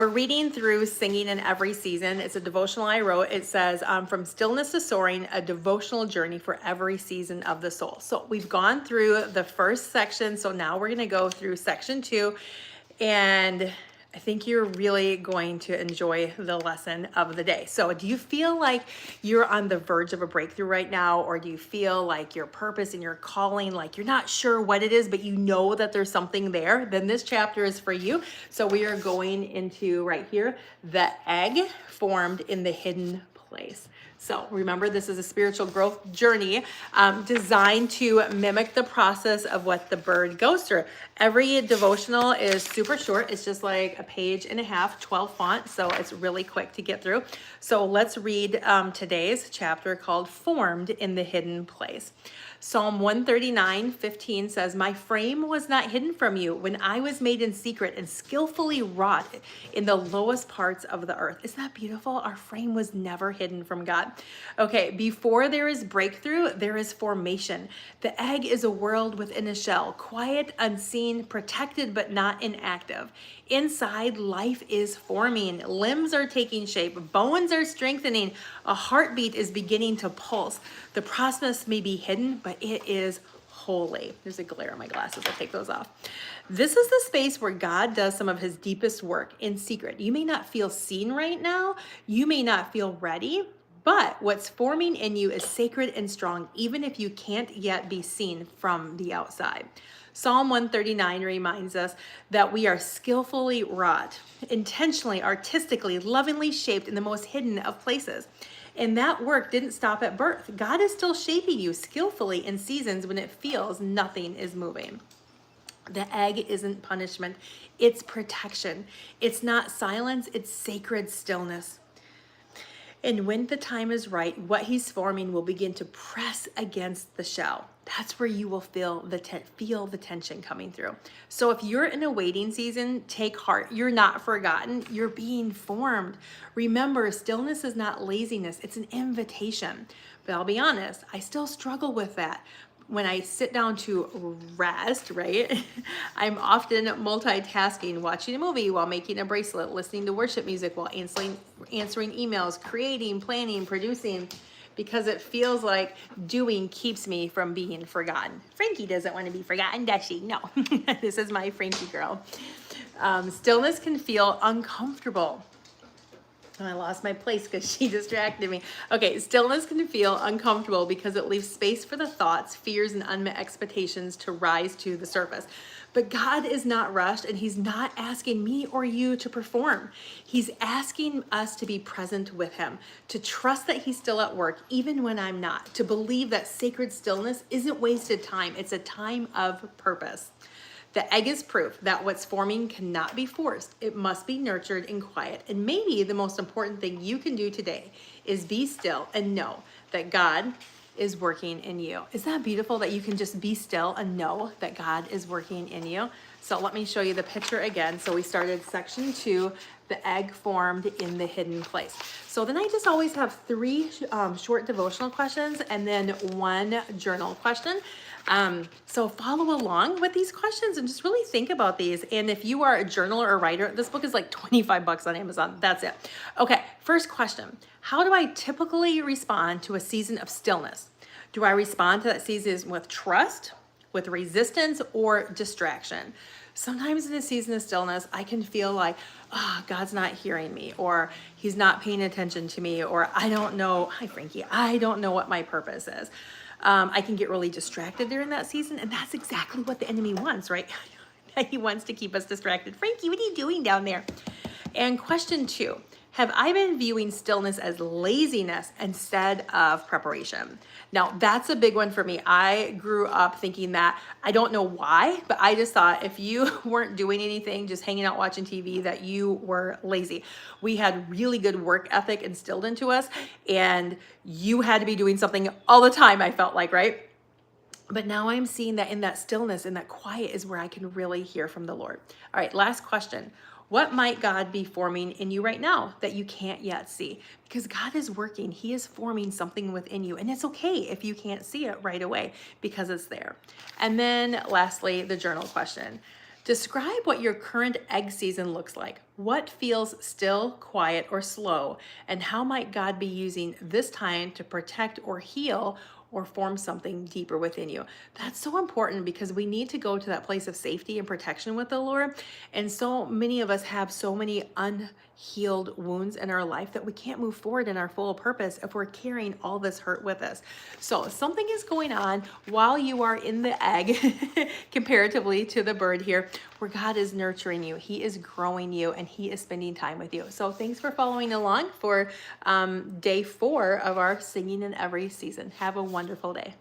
We're reading through Singing in Every Season. It's a devotional I wrote. It says, From Stillness to Soaring, a devotional journey for every season of the soul. So we've gone through the first section. So now we're going to go through section 2. And I think you're really going to enjoy the lesson of the day. So do you feel like you're on the verge of a breakthrough right now? Or do you feel like your purpose and your calling, like you're not sure what it is, but you know that there's something there? Then this chapter is for you. So we are going into right here, the egg formed in the hidden place. So remember, this is a spiritual growth journey designed to mimic the process of what the bird goes through. Every devotional is super short. It's just like a page and a half, 12 font. So it's really quick to get through. So let's read today's chapter called Formed in the Hidden Place. Psalm 139:15 says, My frame was not hidden from you when I was made in secret and skillfully wrought in the lowest parts of the earth. Isn't that beautiful? Our frame was never hidden from God. Okay, before there is breakthrough, there is formation. The egg is a world within a shell, quiet, unseen, protected, but not inactive. Inside, life is forming. Limbs are taking shape. Bones are strengthening. A heartbeat is beginning to pulse. The process may be hidden, but it is holy. There's a glare on my glasses. I'll take those off. This is the space where God does some of his deepest work in secret. You may not feel seen right now. You may not feel ready, but what's forming in you is sacred and strong, even if you can't yet be seen from the outside. Psalm 139 reminds us that we are skillfully wrought, intentionally, artistically, lovingly shaped in the most hidden of places. And that work didn't stop at birth. God is still shaping you skillfully in seasons when it feels nothing is moving. The egg isn't punishment, it's protection. It's not silence, it's sacred stillness. And when the time is right, what he's forming will begin to press against the shell. That's where you will feel the tension coming through. So if you're in a waiting season, take heart. You're not forgotten. You're being formed. Remember, stillness is not laziness. It's an invitation. But I'll be honest, I still struggle with that. When I sit down to rest, right, I'm often multitasking, watching a movie while making a bracelet, listening to worship music while answering emails, creating, planning, producing, because it feels like doing keeps me from being forgotten. Frankie doesn't want to be forgotten, does she? No, this is my Frankie girl. Stillness can feel uncomfortable. I lost my place because she distracted me. Okay, stillness can feel uncomfortable because it leaves space for the thoughts, fears, and unmet expectations to rise to the surface. But God is not rushed, and he's not asking me or you to perform. He's asking us to be present with him, to trust that he's still at work, even when I'm not, to believe that sacred stillness isn't wasted time. It's a time of purpose. The egg is proof that what's forming cannot be forced. It must be nurtured in quiet. And maybe the most important thing you can do today is be still and know that God is working in you. Is that beautiful that you can just be still and know that God is working in you? So let me show you the picture again. So we started section 2, the egg formed in the hidden place. So then I just always have 3 short devotional questions and then 1 journal question. So follow along with these questions and just really think about these. And if you are a journaler or writer, this book is like $25 on Amazon. That's it. Okay, first question. How do I typically respond to a season of stillness? Do I respond to that season with trust, with resistance, or distraction? Sometimes in a season of stillness, I can feel like, oh, God's not hearing me, or he's not paying attention to me, or I don't know, hi Frankie, I don't know what my purpose is. I can get really distracted during that season, and that's exactly what the enemy wants, right? He wants to keep us distracted. Frankie, what are you doing down there? And question 2, have I been viewing stillness as laziness instead of preparation? Now, that's a big one for me. I grew up thinking that, I don't know why, but I just thought if you weren't doing anything, just hanging out watching TV, that you were lazy. We had really good work ethic instilled into us, and you had to be doing something all the time, I felt like, right? But now I'm seeing that in that stillness, in that quiet is where I can really hear from the Lord. All right, last question. What might God be forming in you right now that you can't yet see? Because God is working. He is forming something within you. And it's okay if you can't see it right away because it's there. And then lastly, the journal question. Describe what your current egg season looks like. What feels still, quiet, or slow? And how might God be using this time to protect or heal or form something deeper within you? That's so important because we need to go to that place of safety and protection with the Lord. And so many of us have so many unhealed wounds in our life that we can't move forward in our full purpose if we're carrying all this hurt with us. So something is going on while you are in the egg, comparatively to the bird here, where God is nurturing you. He is growing you and He is spending time with you. So thanks for following along for day 4 of our Singing in Every Season. Have a wonderful day.